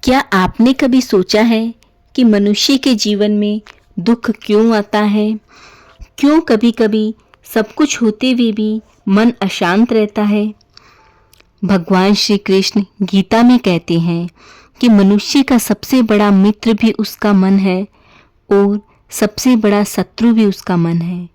क्या आपने कभी सोचा है कि मनुष्य के जीवन में दुख क्यों आता है? क्यों कभी कभी सब कुछ होते हुए भी मन अशांत रहता है? भगवान श्री कृष्ण गीता में कहते हैं कि मनुष्य का सबसे बड़ा मित्र भी उसका मन है और सबसे बड़ा शत्रु भी उसका मन है।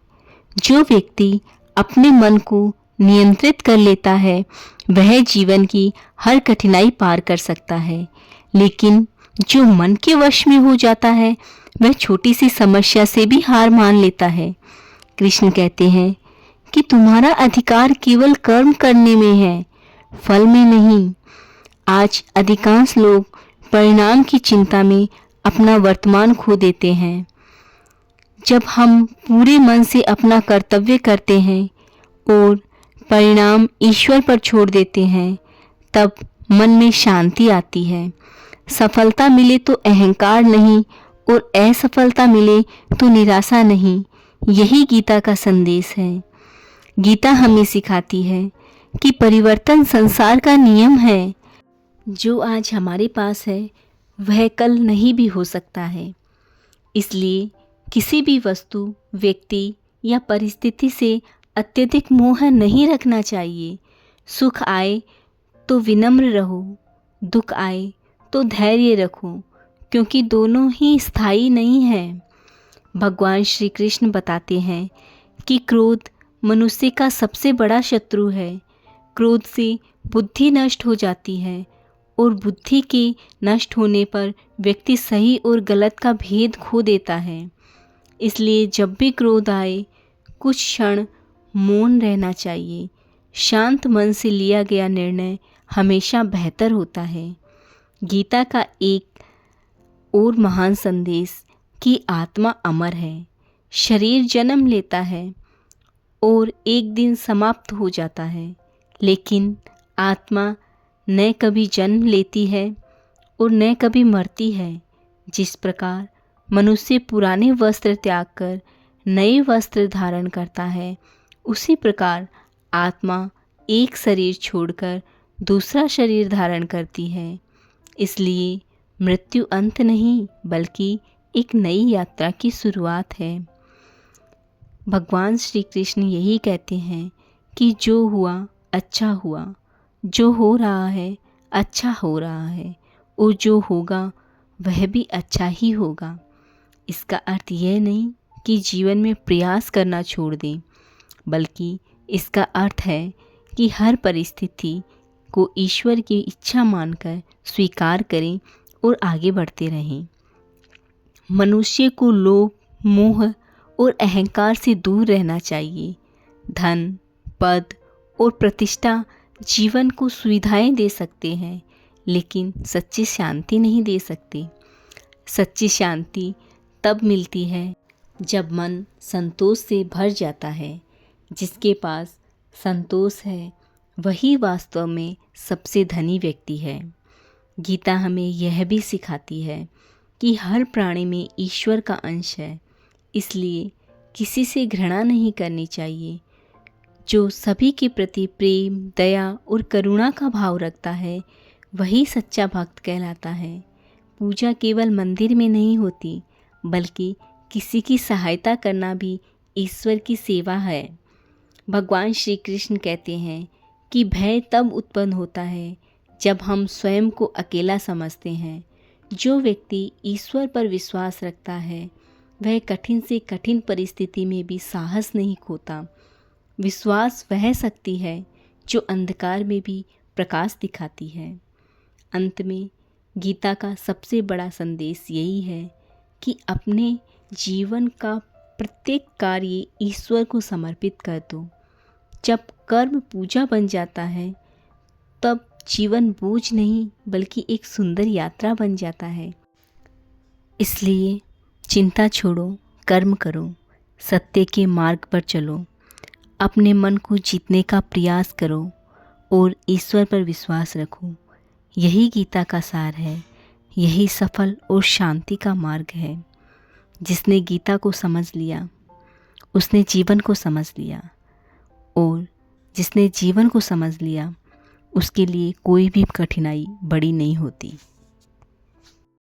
जो व्यक्ति अपने मन को नियंत्रित कर लेता है वह जीवन की हर कठिनाई पार कर सकता है, लेकिन जो मन के वश में हो जाता है वह छोटी सी समस्या से भी हार मान लेता है। कृष्ण कहते हैं कि तुम्हारा अधिकार केवल कर्म करने में है, फल में नहीं। आज अधिकांश लोग परिणाम की चिंता में अपना वर्तमान खो देते हैं। जब हम पूरे मन से अपना कर्तव्य करते हैं और परिणाम ईश्वर पर छोड़ देते हैं, तब मन में शांति आती है। सफलता मिले तो अहंकार नहीं और असफलता मिले तो निराशा नहीं। यही गीता का संदेश है। गीता हमें सिखाती है कि परिवर्तन संसार का नियम है। जो आज हमारे पास है वह कल नहीं भी हो सकता है। इसलिए किसी भी वस्तु, व्यक्ति या परिस्थिति से अत्यधिक मोह नहीं रखना चाहिए। सुख आए तो विनम्र रहो, दुख आए तो धैर्य रखो, क्योंकि दोनों ही स्थायी नहीं हैं। भगवान श्री कृष्ण बताते हैं कि क्रोध मनुष्य का सबसे बड़ा शत्रु है। क्रोध से बुद्धि नष्ट हो जाती है और बुद्धि के नष्ट होने पर व्यक्ति सही और गलत का भेद खो देता है। इसलिए जब भी क्रोध आए कुछ क्षण मौन रहना चाहिए। शांत मन से लिया गया निर्णय हमेशा बेहतर होता है। गीता का एक और महान संदेश कि आत्मा अमर है। शरीर जन्म लेता है और एक दिन समाप्त हो जाता है, लेकिन आत्मा न कभी जन्म लेती है और न कभी मरती है। जिस प्रकार मनुष्य पुराने वस्त्र त्याग कर नए वस्त्र धारण करता है, उसी प्रकार आत्मा एक शरीर छोड़कर दूसरा शरीर धारण करती है। इसलिए मृत्यु अंत नहीं बल्कि एक नई यात्रा की शुरुआत है। भगवान श्री कृष्ण यही कहते हैं कि जो हुआ अच्छा हुआ, जो हो रहा है अच्छा हो रहा है और जो होगा वह भी अच्छा ही होगा। इसका अर्थ यह नहीं कि जीवन में प्रयास करना छोड़ दें, बल्कि इसका अर्थ है कि हर परिस्थिति को ईश्वर की इच्छा मानकर स्वीकार करें और आगे बढ़ते रहें। मनुष्य को लोभ, मोह और अहंकार से दूर रहना चाहिए। धन, पद और प्रतिष्ठा जीवन को सुविधाएं दे सकते हैं, लेकिन सच्ची शांति नहीं दे सकते। सच्ची शांति तब मिलती है जब मन संतोष से भर जाता है। जिसके पास संतोष है वही वास्तव में सबसे धनी व्यक्ति है। गीता हमें यह भी सिखाती है कि हर प्राणी में ईश्वर का अंश है, इसलिए किसी से घृणा नहीं करनी चाहिए। जो सभी के प्रति प्रेम, दया और करुणा का भाव रखता है वही सच्चा भक्त कहलाता है। पूजा केवल मंदिर में नहीं होती, बल्कि किसी की सहायता करना भी ईश्वर की सेवा है। भगवान श्री कृष्ण कहते हैं कि भय तब उत्पन्न होता है जब हम स्वयं को अकेला समझते हैं। जो व्यक्ति ईश्वर पर विश्वास रखता है वह कठिन से कठिन परिस्थिति में भी साहस नहीं खोता। विश्वास वह शक्ति है जो अंधकार में भी प्रकाश दिखाती है। अंत में गीता का सबसे बड़ा संदेश यही है कि अपने जीवन का प्रत्येक कार्य ईश्वर को समर्पित कर दो। जब कर्म पूजा बन जाता है तब जीवन बोझ नहीं बल्कि एक सुंदर यात्रा बन जाता है। इसलिए चिंता छोड़ो, कर्म करो, सत्य के मार्ग पर चलो, अपने मन को जीतने का प्रयास करो और ईश्वर पर विश्वास रखो। यही गीता का सार है, यही सफल और शांति का मार्ग है। जिसने गीता को समझ लिया उसने जीवन को समझ लिया, और जिसने जीवन को समझ लिया उसके लिए कोई भी कठिनाई बड़ी नहीं होती।